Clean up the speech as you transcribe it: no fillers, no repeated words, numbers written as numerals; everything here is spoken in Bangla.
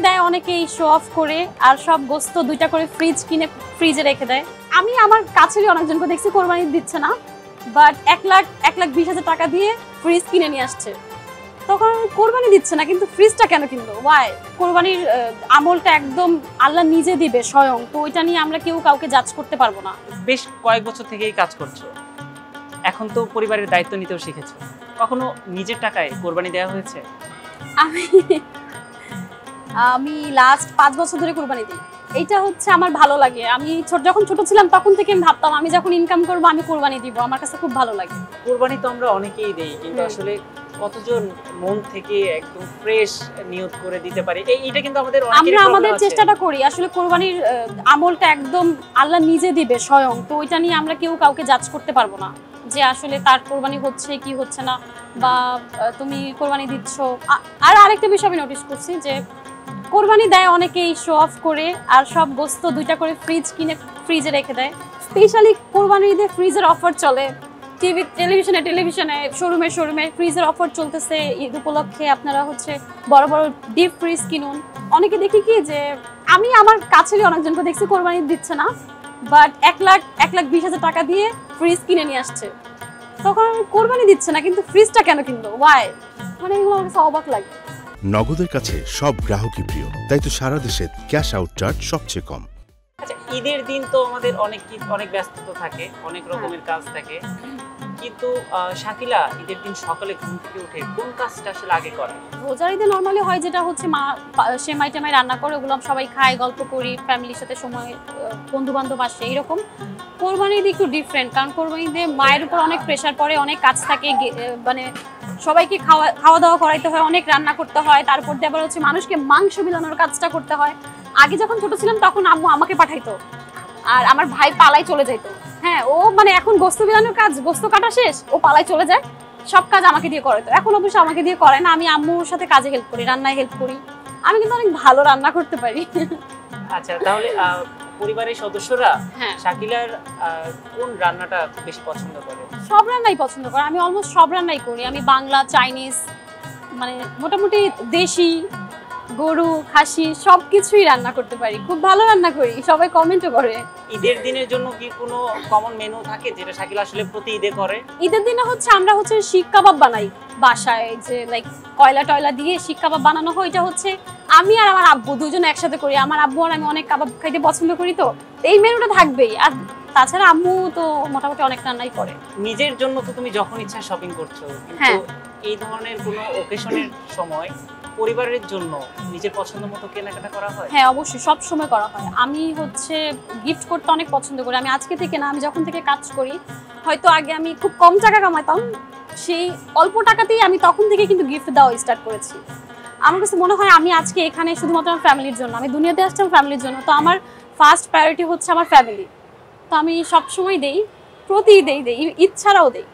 দেয় অনেকেই শো অফ করে, আর সব গোস্ত 2টা করে ফ্রিজ কিনে ফ্রিজে রেখে দেয়। আমি আমার কাছেরই অনেকজনকে দেখছি কোরবানি দিচ্ছে না, বাট 1,20,000 টাকা দিয়ে ফ্রিজ কিনে নিয়ে আসছে। তখন কোরবানি দিচ্ছে না, কিন্তু ফ্রিজটা কেন কিনলো? ওয়াই? কোরবানির আমলটা একদম আল্লাহ নিজে দিবে স্বয়ং, তো ওইটা নিয়ে আমরা কেউ কাউকে জাজ করতে পারবো না। বেশ কয়েক বছর থেকেই কাজ করছো, এখন তো পরিবারের দায়িত্ব নিতেও শিখেছো। কখনো নিজের টাকায় কোরবানি দেওয়া হয়েছে? আমি লাস্ট 5 বছর ধরে কোরবানি দিই। এইটা হচ্ছে আমার ভালো লাগে। আমি যখন ছোট ছিলাম তখন থেকে আমি ভাবতাম আমি যখন ইনকাম করবো আমি কোরবানি দিব, আমার কাছে খুব ভালো লাগে। কোরবানি তো আমরা অনেকেই দেই, কিন্তু আসলে কতজন মন থেকে একদম ফ্রেশ নিয়ত করে দিতে পারে, এইটা কিন্তু আমাদের আমরা আমাদের চেষ্টাটা করি। আসলে কোরবানির আমলটা একদম আল্লাহ নিজে দিবে স্বয়ং, তো ওইটা নিয়ে আমরা কেউ কাউকে জাজ করতে পারবো না যে আসলে তার কোরবানি হচ্ছে কি হচ্ছে না, বা তুমি কোরবানি দিচ্ছ। আর আরেকটা বিষয় আমি নোটিস করছি যে কোরবানি দেয় অনেকেই শো অফ করে, আর সব গোস্ত 2টা করে ফ্রিজ কিনে ফ্রিজে রেখে দেয়। স্পেশালি কোরবানির ঈদে ফ্রিজের অফার চলে, টেলিভিশনে শোরুমে ফ্রিজের অফার চলতেছে। ঈদ উপলক্ষে আপনারা হচ্ছে বড় বড় ডিপ ফ্রিজ কিনুন। অনেকে দেখি কি যে আমি আমার কাছেরই অনেকজনকে দেখছি কোরবানি দিচ্ছে না, বাট 1,20,000 টাকা দিয়ে ফ্রিজ কিনে নিয়ে আসছে। তখন কোরবানি দিচ্ছে না, কিন্তু ফ্রিজটা কেন কিনলো? ওয়াই? মানে এগুলো আমার কাছে অবাক লাগে। নগদের কাছে সব গ্রাহকই প্রিয়, তাই তো সারা দেশে ক্যাশ আউট চার্জ সবচেয়ে কম। আচ্ছা, ঈদের দিন তো আমাদের অনেক ব্যস্ততা থাকে, অনেক রকমের কাজ থাকে, কিন্তু শাকিলা ঈদের দিন সকালে ঘুম থেকে উঠে কোন কাজটা আসলে আগে করে? রোজার ঈদে নর্মালি হয় যেটা হচ্ছে মা সেমাই টেমাই রান্না করে, ওগুলো সবাই খায়, গল্প করি, ফ্যামিলির সাথে সময়, বন্ধু বান্ধব আসে এইরকম। কোরবানির ঈদ একটু ডিফারেন্ট, কারণ কোরবানির ঈদে মায়ের উপর অনেক প্রেশার পড়ে, অনেক কাজ থাকে, মানে সবাইকে খাওয়া দাওয়া করাইতে হয়, অনেক রান্না করতে হয়, তারপর দিয়ে আবার হচ্ছে মানুষকে মাংস বিলানোর কাজটা করতে হয়। আগে যখন ছোট ছিলাম তখন আম্মু আমাকে পাঠাইতো, আর আমার ভাই পালাই চলে যাইতো। হ্যাঁ, ও মানে এখন গোস্ত বিলানোর কাজ, গোস্ত কাটা শেষ, ও পালাই চলে যায়, সব কাজ আমাকে দিয়ে করাইতো। এখন অবশ্য আমাকে দিয়ে করে না, আমি আম্মুর সাথে কাজে হেল্প করি, রান্নায় হেল্প করি। আমি কিন্তু অনেক ভালো রান্না করতে পারি। আচ্ছা, তাহলে পরিবারের সদস্যরা শাকিলার কোন রান্নাটা বেশি পছন্দ করে? সব রান্নাই পছন্দ করে, আমি অলমোস্ট সব রান্নাই করি। আমি বাংলা, চাইনিজ, মানে মোটামুটি দেশি, গরু, খাসি সবকিছুই রান্না করতে পারি, খুব ভালো রান্না করি, সবাই কমেন্টও করে। ঈদের দিনের জন্য কি কোনো কমন মেনু থাকে যেটা শাকিলা আসলে প্রতি ঈদে করে? ঈদের দিনে হচ্ছে আমরা হচ্ছে শিক কাবাব বানাই বাসায়, যে লাইক কয়লা টয়লা দিয়ে শিক কাবাব বানানো হয়। এটা হচ্ছে আমি আর আমার আব্বু দুজন একসাথে করি। আমার আব্বু আর আমি অনেক কাবাব খাইতে পছন্দ করি, তো এই মেনুটা থাকবেই। আর তাছাড়া আম্মু তো মোটামুটি অনেক রান্নাই করে। নিজের জন্য তো তুমি যখন ইচ্ছা শপিং করছো, কিন্তু এই ধরনের কোনো অকেশনের সময় পরিবারের জন্য নিজের পছন্দ মতো কেনাকাটা করা হয়? হ্যাঁ, অবশ্যই সব সময় করা হয়। আমি হচ্ছে গিফট করতে অনেক পছন্দ করি। আমি আজকে থেকে না, আমি যখন থেকে কাজ করি, হয়তো আগে আমি খুব কম টাকা কামাইতাম, সেই অল্প টাকাতেই আমি তখন থেকে কিন্তু গিফট দেওয়া স্টার্ট করেছি। আমার কাছে মনে হয় আমি আজকে এখানে শুধুমাত্র আমার ফ্যামিলির জন্য, আমি দুনিয়াতে আসছি আমার ফ্যামিলির জন্য, তো আমার ফার্স্ট প্রায়োরিটি হচ্ছে আমার ফ্যামিলি। তো আমি সবসময় দেই, প্রতি ঈদেই দেই, ঈদ ছাড়াও দেই।